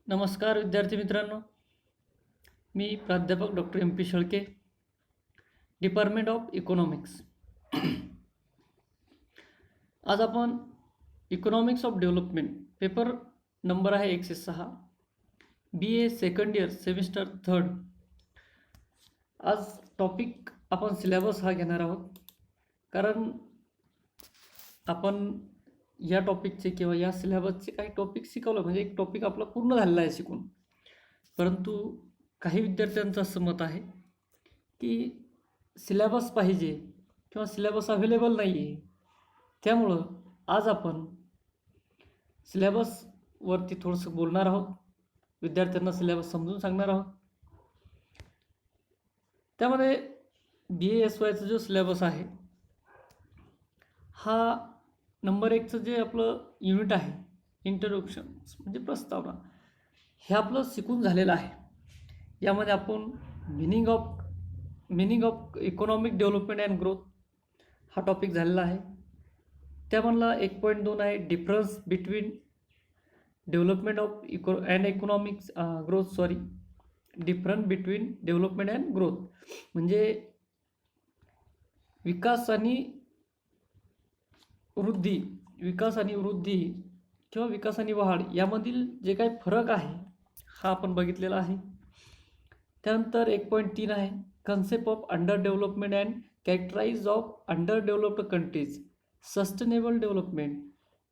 नमस्कार विद्यार्थी मित्रांनो, मी प्राध्यापक doctor M P Shelke, department of economics. आज आपण economics of development paper number आहे 106, BA सेकंड इयर सेमिस्टर 3. आज टॉपिक आपण सिलेबस हा घेणार आहोत, कारण आपण या टॉपिकचे किंवा या सिलेबसचे काही टॉपिक शिकवलं म्हणजे एक टॉपिक आपला पूर्ण झालेला आहे शिकून. परंतु काही विद्यार्थ्यांचं असं मत आहे की सिलेबस पाहिजे किंवा सिलेबस अवेलेबल नाही आहे. त्यामुळं आज आपण सिलेबसवरती थोडंसं बोलणार आहोत, विद्यार्थ्यांना सिलेबस समजून सांगणार आहोत. त्यामध्ये BASYचा जो सिलेबस आहे हा नंबर 1चं जे आपलं युनिट आहे इंट्रोडक्शन म्हणजे प्रस्तावना, हे आपलं शिकून झालेलं आहे. यामध्ये आपण meaning of economic development and growth हा टॉपिक झालेला आहे. त्यामधला 1.2 आहे difference between development of economics growth difference between development and growth म्हणजे विकास आणि वृद्धी किंवा विकास आणि वाढ यामधील जे काही फरक आहे हा आपण बघितलेला आहे. त्यानंतर 1.3 आहे concept of under development and characterise of under developed countries, sustainable development,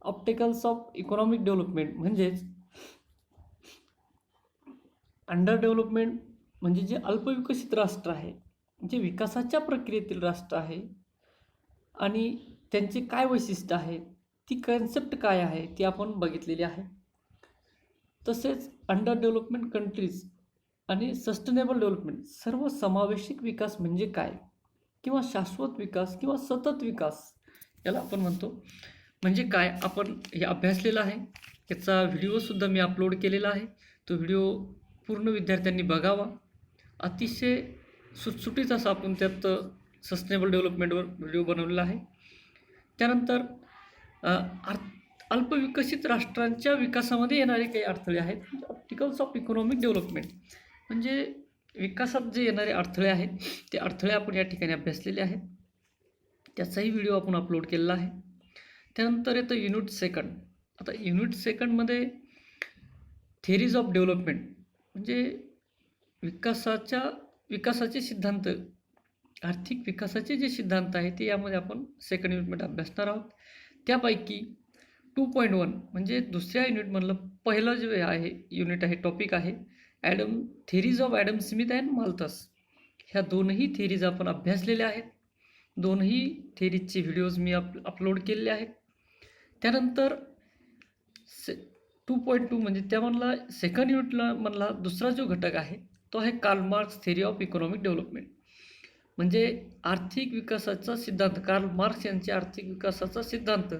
opticals of economic development. म्हणजेच अंडर डेव्हलपमेंट म्हणजे जे अल्पविकसित राष्ट्र आहे, जे विकासाच्या प्रक्रियेतील राष्ट्र आहे आणि त्यांचे काय वैशिष्ट्य आहे, ती कन्सेप्ट काय आहे ती आपण बघितलेली आहे. तसेच अंडर डेव्हलपमेंट कंट्रीज आणि सस्टेनेबल डेव्हलपमेंट, सर्वसमावेशक विकास म्हणजे काय किंवा शाश्वत विकास किंवा सतत विकास याला आपण म्हणतो म्हणजे काय, आपण हे अभ्यासलेलं आहे. याचा व्हिडिओसुद्धा मी अपलोड केलेला आहे. तो व्हिडिओ पूर्ण विद्यार्थ्यांनी बघावा. अतिशय सुटसुटीत असा आपण त्यात सस्टेनेबल डेव्हलपमेंटवर व्हिडिओ बनवलेला आहे. त्यानंतर अल्पविकसित राष्ट्रांच्या विकासामध्ये येणारे काही अडथळे आहेत, ऑप्टिकल्स ऑफ इकॉनॉमिक डेव्हलपमेंट म्हणजे विकासात जे येणारे अडथळे आहेत ते अडथळे आपण या ठिकाणी अभ्यासलेले आहेत. त्याचाही व्हिडिओ आपण अपलोड केलेला आहे. त्यानंतर येतं युनिट सेकंड. आता युनिट सेकंडमध्ये थेरीज ऑफ डेव्हलपमेंट म्हणजे विकासाचे सिद्धांत, आर्थिक विकासाचे जे सिद्धांत आहेत ते यामध्ये आपण सेकंड युनिटमध्ये अभ्यासणार आहोत. त्यापैकी 2.1 म्हणजे दुसऱ्या युनिटमधलं पहिलं जे आहे युनिट आहे, टॉपिक आहे theories of Adam Smith and Malthus. ह्या दोनही थेरीज आपण अभ्यासलेल्या आहेत. दोनही थेरीजचे व्हिडिओज मी अपलोड केलेले आहेत. त्यानंतर 2.2 म्हणजे त्यामधला सेकंड युनिटला मधला दुसरा जो घटक आहे तो आहे Karl Marx theory of economic development म्हणजे आर्थिक विकासाचा सिद्धांत, कार्ल मार्क्स यांचे आर्थिक विकासाचा सिद्धांत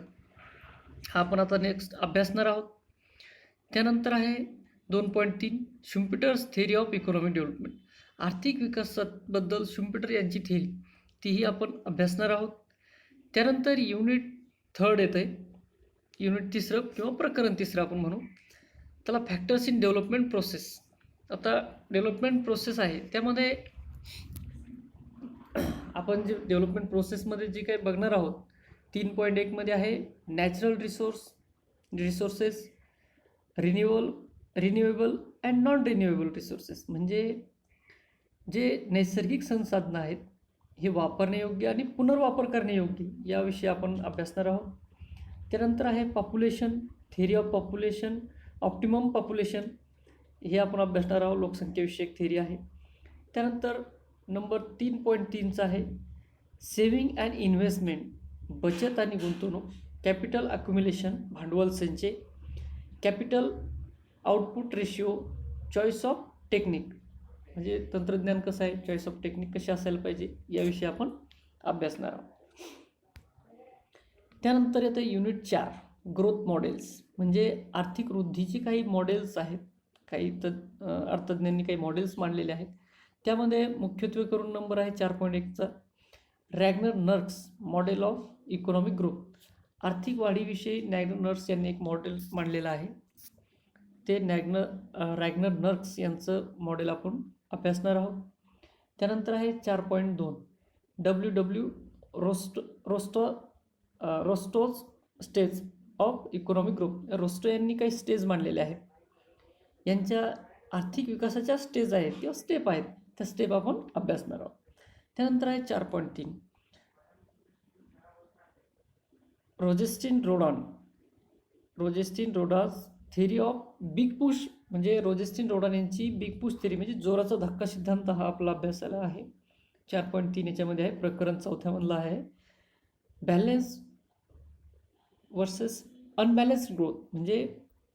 हा आपण आता नेक्स्ट अभ्यासणार आहोत. त्यानंतर आहे 2.3 शुम्पिटर्स थेरी ऑफ इकॉनॉमिक डेव्हलपमेंट, आर्थिक विकासाबद्दल शुम्पिटर यांची थेरी तीही आपण अभ्यासणार आहोत. त्यानंतर युनिट 3 येतं आहे, युनिट 3 किंवा प्रकरण 3 आपण म्हणू त्याला फॅक्टर्स इन डेव्हलपमेंट प्रोसेस. आता डेव्हलपमेंट प्रोसेस आहे त्यामध्ये आपण जे डेव्हलपमेंट प्रोसेसमध्ये जे काही बघणार आहोत 3.1 मध्ये आहे natural resources, renewable and non renewable resources म्हणजे जे नैसर्गिक संसाधनं आहेत हे वापरण्यायोग्य आणि पुनर्वापर करण्यायोग्य याविषयी आपण अभ्यासणार आहोत. त्यानंतर आहे population, theory of population, optimum population हे आपण अभ्यासणार आहोत, लोकसंख्येविषयक थेरी आहे. त्यानंतर नंबर 3.3चा आहे सेव्हिंग अँड इन्व्हेस्टमेंट, बचत आणि गुंतवणूक, कॅपिटल अक्युम्युलेशन, भांडवल संचय, capital output ratio, choice of technique म्हणजे तंत्रज्ञान कसं आहे, चॉईस ऑफ टेक्निक कशी असायला पाहिजे याविषयी आपण अभ्यासणार आहोत. त्यानंतर येतं युनिट 4 ग्रोथ मॉडेल्स म्हणजे आर्थिक वृद्धीची काही मॉडेल्स आहेत, काही अर्थज्ञांनी काही मॉडेल्स मांडलेले आहेत. त्यामध्ये मुख्यत्वे करून नंबर आहे 4.1चा Ragnar Nurkse model of economic growth, आर्थिक वाढीविषयी रॅग्नर नर्क्स यांनी एक मॉडेल मांडलेलं आहे. ते रॅग्नर नर्क्स यांचं मॉडेल आपण अभ्यासणार आहोत. त्यानंतर आहे 4.2 WW Rostow's stage of economic growth. Rostow यांनी काही स्टेज मांडलेले आहेत. यांच्या आर्थिक विकासाच्या स्टेज आहेत किंवा स्टेप आहेत, त्या स्टेप आपण अभ्यासणार आहोत. त्यानंतर आहे 4.3 रोजेस्टिन रोडास थेरी ऑफ बिग पुश. म्हणजे रोजेस्टिन रोडान यांची बिग पुश थेरी म्हणजे जोराचा धक्का सिद्धांत हा आपला अभ्यासाला आहे. 4.3 याच्यामध्ये आहे. प्रकरण 4थ्यामधलं आहे बॅलन्स वर्सेस अनबॅलन्स्ड ग्रोथ. म्हणजे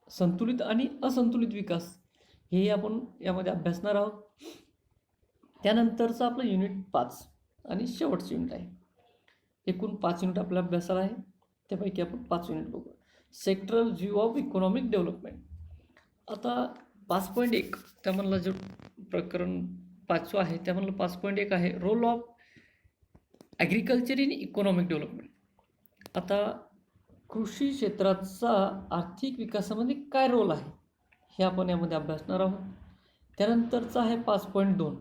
संतुलित आणि असंतुलित विकास हे आपण यामध्ये अभ्यासणार आहोत. त्यानंतरचं आपलं युनिट 5 आणि शेवटचं युनिट आहे. एकूण 5 युनिट आपल्या अभ्यासाला आहे, त्यापैकी आपण 5 युनिट बघू. Sectoral view of economic development. आता 5.1 त्यामधलं जे प्रकरण 5 आहे त्यामधलं 5.1 आहे role of agriculture in economic development. आता कृषी क्षेत्राचा आर्थिक विकासामध्ये काय रोल आहे हे आपण यामध्ये अभ्यासणार आहोत. त्यानंतरचं आहे 5.2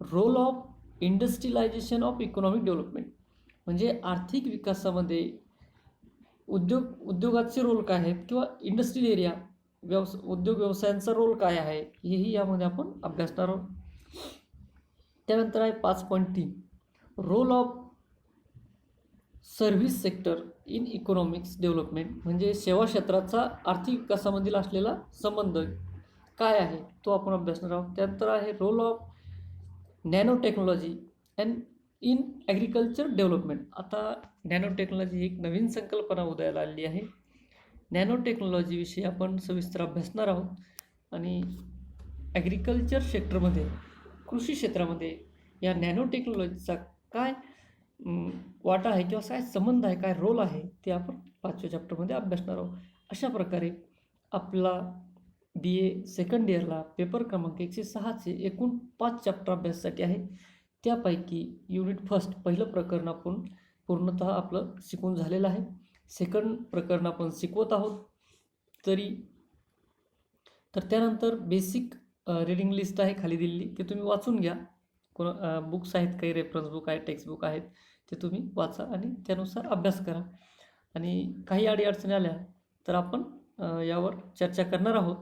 role of industrialisation of economic development. म्हणजे आर्थिक विकासामध्ये उद्योगाचे रोल काय आहेत किंवा इंडस्ट्रियल एरिया उद्योग व्यवसायांचा रोल काय आहे हेही यामध्ये आपण अभ्यासणार आहोत. त्यानंतर आहे 5.3 role of service sector in economics development. म्हणजे सेवा क्षेत्राचा आर्थिक विकासामधील असलेला संबंध काय आहे तो आपण अभ्यासणार आहोत. त्यानंतर आहे role of nanotechnology and in agriculture development. आता नॅनो टेक्नॉलॉजी ही एक नवीन संकल्पना उदयाला आलेली आहे. नॅनो टेक्नॉलॉजीविषयी आपण सविस्तर अभ्यासणार आहोत आणि ॲग्रिकल्चर सेक्टरमध्ये कृषी क्षेत्रामध्ये या नॅनो टेक्नॉलॉजीचा काय वाटा आहे किंवा काय संबंध आहे, काय रोल आहे ते आपण 5व्या चॅप्टरमध्ये अभ्यासणार आहोत. अशा प्रकारे आपला BA सेकंड इयरला पेपर क्रमांक 106चे एकूण 5 चॅप्टर अभ्यासासाठी आहे. त्यापैकी युनिट फर्स्ट पहिलं प्रकरण आपण पूर्णतः आपलं शिकून झालेलं आहे. सेकंड प्रकरण आपण शिकवत आहोत तर त्यानंतर बेसिक रीडिंग लिस्ट आहे खाली दिलेली, ते तुम्ही वाचून घ्या. बुक्स आहेत, काही रेफरन्स बुक आहेत, टेक्स्ट बुक आहेत, ते तुम्ही वाचा आणि त्यानुसार अभ्यास करा. आणि काही अडीअडचणी आल्या तर आपण यावर चर्चा करणार आहोत.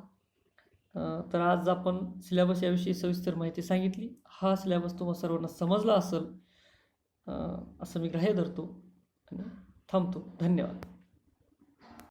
तर आज आपण सिलेबस याविषयी सविस्तर माहिती सांगितली. हा सिलेबस तुम्हाला सर्वांना समजला असेल असं मी ग्राह्य धरतो आणि थांबतो. धन्यवाद.